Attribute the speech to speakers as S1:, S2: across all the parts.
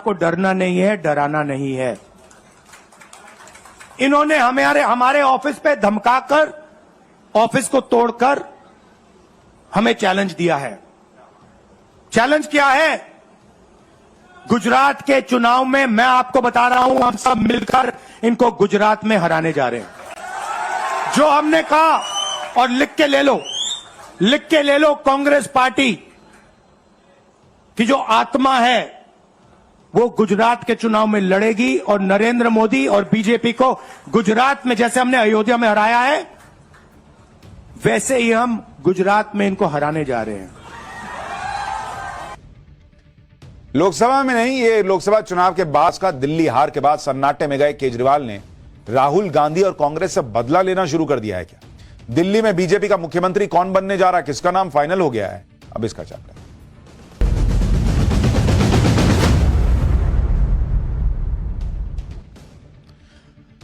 S1: आपको डरना नहीं है, डराना नहीं है। इन्होंने हमारे ऑफिस पे धमकाकर, ऑफिस को तोड़कर हमें चैलेंज दिया है। चैलेंज क्या है? गुजरात के चुनाव में मैं आपको बता रहा हूं, हम सब मिलकर इनको गुजरात में हराने जा रहे हैं। जो हमने कहा, और लिख के ले लो, कांग्रेस पार्टी की जो आत्मा है वो गुजरात के चुनाव में लड़ेगी और नरेंद्र मोदी और बीजेपी को गुजरात में, जैसे हमने अयोध्या में हराया है, वैसे ही हम गुजरात में इनको हराने जा रहे हैं।
S2: लोकसभा में नहीं, ये लोकसभा चुनाव के बाद का दिल्ली हार के बाद सन्नाटे में गए केजरीवाल ने राहुल गांधी और कांग्रेस से बदला लेना शुरू कर दिया है क्या? दिल्ली में बीजेपी का मुख्यमंत्री कौन बनने जा रहा है, किसका नाम फाइनल हो गया है? अब इसका चैप्टर।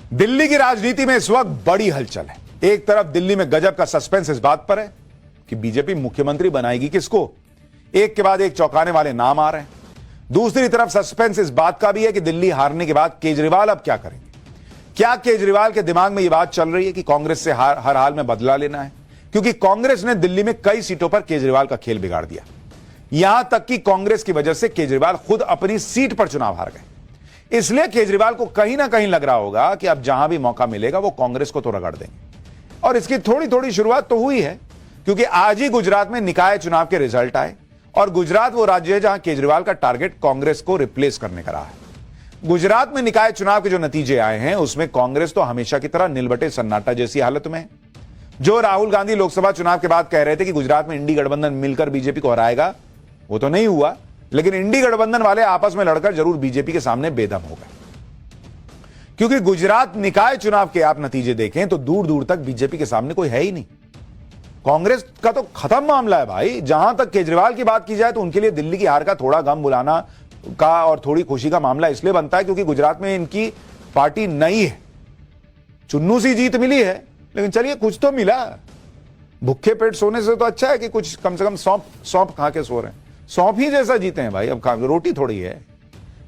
S2: दिल्ली की राजनीति में इस वक्त बड़ी हलचल है। एक तरफ दिल्ली में गजब का सस्पेंस इस बात पर है कि बीजेपी मुख्यमंत्री बनाएगी किसको। एक के बाद एक चौंकाने वाले नाम आ रहे हैं। दूसरी तरफ सस्पेंस इस बात का भी है कि दिल्ली हारने के बाद केजरीवाल अब क्या करेंगे। क्या केजरीवाल के दिमाग में यह बात चल रही है कि कांग्रेस से हर हाल में बदला लेना है? क्योंकि कांग्रेस ने दिल्ली में कई सीटों पर केजरीवाल का खेल बिगाड़ दिया। यहां तक कि कांग्रेस की वजह से केजरीवाल खुद अपनी सीट पर चुनाव हार गए। इसलिए केजरीवाल को कहीं ना कहीं लग रहा होगा कि अब जहां भी मौका मिलेगा वो कांग्रेस को तो रगड़ देंगे। और इसकी थोड़ी थोड़ी शुरुआत तो हुई है, क्योंकि आज ही गुजरात में निकाय चुनाव के रिजल्ट आए और गुजरात वो राज्य है जहां केजरीवाल का टारगेट कांग्रेस को रिप्लेस करने का रहा है। गुजरात में निकाय चुनाव के जो नतीजे आए हैं उसमें कांग्रेस तो हमेशा की तरह निलबटे सन्नाटा जैसी हालत में है। जो राहुल गांधी लोकसभा चुनाव के बाद कह रहे थे कि गुजरात में इंडी गठबंधन मिलकर बीजेपी को हराएगा, वो तो नहीं हुआ, लेकिन इंडी गठबंधन वाले आपस में लड़कर जरूर बीजेपी के सामने बेदम हो गए। क्योंकि गुजरात निकाय चुनाव के आप नतीजे देखें तो दूर दूर तक बीजेपी के सामने कोई है ही नहीं। कांग्रेस का तो खत्म मामला है भाई। जहां तक केजरीवाल की बात की जाए तो उनके लिए दिल्ली की हार का थोड़ा गम बुलाना का और थोड़ी खुशी का मामला इसलिए बनता है क्योंकि गुजरात में इनकी पार्टी नई है। चुन्नू सी जीत मिली है, लेकिन चलिए कुछ तो मिला। भूखे पेट सोने से तो अच्छा है कि कुछ कम से कम सौंप खा के सो रहे हैं। सौंप ही जैसा जीते हैं भाई, अब रोटी थोड़ी है।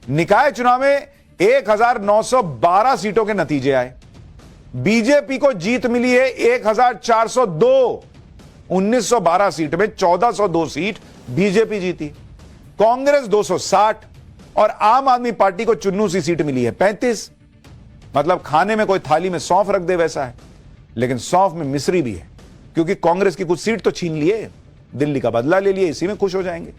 S2: निकाय चुनाव में 1912 सीटों के नतीजे आए। बीजेपी को जीत मिली है 1402। 1912 सीट में 1402 सीट बीजेपी जीती। कांग्रेस 260 और आम आदमी पार्टी को चुन्नू सी सीट मिली है 35। मतलब खाने में कोई थाली में सौंफ रख दे वैसा है, लेकिन सौंफ में मिश्री भी है, क्योंकि कांग्रेस की कुछ सीट तो छीन लिए, दिल्ली का बदला ले लिए, इसी में खुश हो जाएंगे।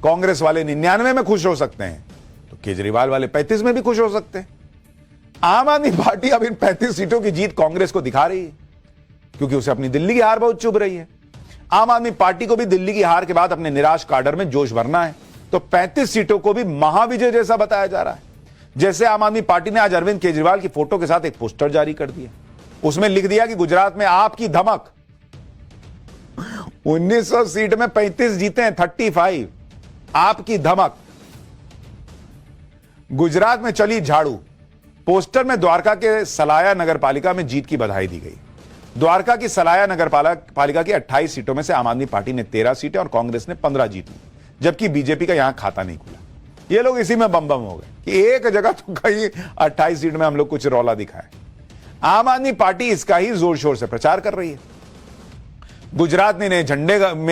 S2: कांग्रेस वाले 99 में खुश हो सकते हैं तो केजरीवाल वाले 35 में भी खुश हो सकते हैं। आम आदमी पार्टी अब इन 35 सीटों की जीत कांग्रेस को दिखा रही है, क्योंकि उसे अपनी दिल्ली की हार बहुत चुभ रही है। आम आदमी पार्टी को भी दिल्ली की हार के बाद अपने निराश काडर में जोश भरना है, तो 35 सीटों को भी महाविजय जैसा बताया जा रहा है। जैसे आम आदमी पार्टी ने आज अरविंद केजरीवाल की फोटो के साथ एक पोस्टर जारी कर दिया। उसमें लिख दिया कि गुजरात में आपकी धमक। 1900 सीट में 35 जीते हैं, 35। आपकी धमक। गुजरात में चली झाड़ू। पोस्टर में द्वारका के सलाया नगर पालिका में जीत की बधाई दी गई। द्वारका की सलाया नगर पालिका की 28 सीटों में से आम आदमी पार्टी ने 13 सीटें और कांग्रेस ने 15 जीत ली, जबकि बीजेपी का यहां खाता नहीं खुला। ये लोग इसी में बम हो गए कि एक जगह तो कहीं 28 सीट में हम लोग कुछ रौला दिखाए। आम आदमी पार्टी इसका ही जोर शोर से प्रचार कर रही है। गुजरात में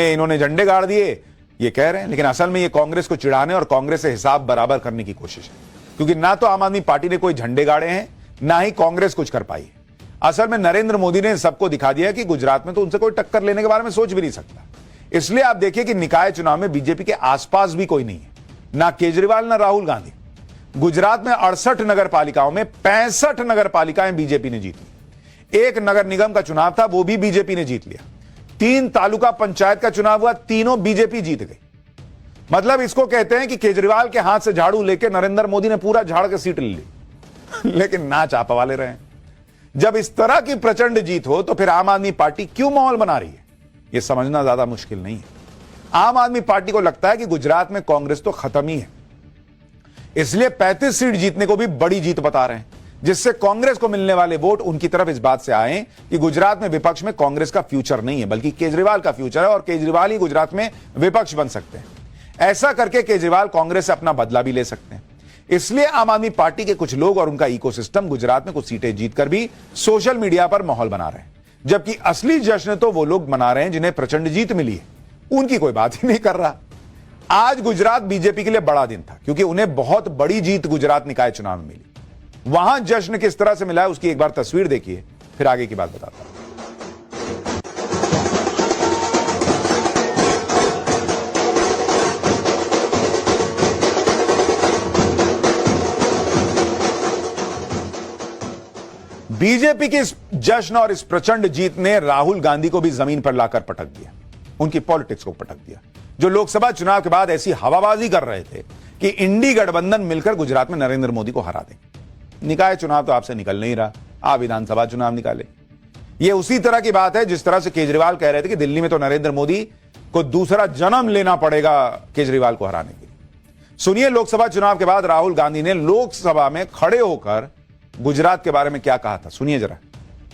S2: इन्होंने झंडे गाड़ दिए ये कह रहे हैं, लेकिन असल में ये कांग्रेस को चिढ़ाने और कांग्रेस से हिसाब बराबर करने की कोशिश है, क्योंकि ना तो आम आदमी पार्टी ने कोई झंडे गाड़े हैं, ना ही कांग्रेस कुछ कर पाई है। असल में नरेंद्र मोदी ने सबको दिखा दिया कि गुजरात में तो उनसे कोई टक्कर लेने के बारे में सोच भी नहीं सकता। इसलिए आप देखिए कि निकाय चुनाव में बीजेपी के आसपास भी कोई नहीं है, ना केजरीवाल ना राहुल गांधी। गुजरात में 68 नगर पालिकाओं में 65 नगर पालिकाएं बीजेपी ने जीत ली। एक नगर निगम का चुनाव था, वो भी बीजेपी ने जीत लिया। 3 तालुका पंचायत का चुनाव हुआ, तीनों बीजेपी जीत गई। मतलब इसको कहते हैं कि केजरीवाल के हाथ से झाड़ू लेके नरेंद्र मोदी ने पूरा झाड़ के सीट ले ली, लेकिन ना चापा वाले रहे। जब इस तरह की प्रचंड जीत हो तो फिर आम आदमी पार्टी क्यों माहौल बना रही है, यह समझना ज्यादा मुश्किल नहीं है। आम आदमी पार्टी को लगता है कि गुजरात में कांग्रेस तो खत्म ही है, इसलिए 35 सीट जीतने को भी बड़ी जीत बता रहे हैं, जिससे कांग्रेस को मिलने वाले वोट उनकी तरफ इस बात से आए कि गुजरात में विपक्ष में कांग्रेस का फ्यूचर नहीं है, बल्कि केजरीवाल का फ्यूचर है और केजरीवाल ही गुजरात में विपक्ष बन सकते हैं। ऐसा करके केजरीवाल कांग्रेस से अपना बदला भी ले सकते हैं। इसलिए आम आदमी पार्टी के कुछ लोग और उनका इकोसिस्टम गुजरात में कुछ सीटें जीतकर भी सोशल मीडिया पर माहौल बना रहे हैं, जबकि असली जश्न तो वो लोग मना रहे हैं जिन्हें प्रचंड जीत मिली है। उनकी कोई बात ही नहीं कर रहा। आज गुजरात बीजेपी के लिए बड़ा दिन था, क्योंकि उन्हें बहुत बड़ी जीत गुजरात निकाय चुनाव में मिली। वहां जश्न किस तरह से मिला है उसकी एक बार तस्वीर देखिए, फिर आगे की बात बताता हूं। बीजेपी की इस जश्न और इस प्रचंड जीत ने राहुल गांधी को भी जमीन पर लाकर पटक दिया, उनकी पॉलिटिक्स को पटक दिया। जो लोकसभा चुनाव के बाद ऐसी हवाबाजी कर रहे थे कि इंडी गठबंधन मिलकर गुजरात में नरेंद्र मोदी को हरा देंगे। निकाय चुनाव तो आपसे निकल नहीं रहा, आप विधानसभा चुनाव निकाले। यह उसी तरह की बात है जिस तरह से केजरीवाल कह रहे थे कि दिल्ली में तो नरेंद्र मोदी को दूसरा जन्म लेना पड़ेगा केजरीवाल को हराने के लिए। सुनिए लोकसभा चुनाव के बाद राहुल गांधी ने लोकसभा में खड़े होकर गुजरात के बारे में क्या कहा था, सुनिए जरा।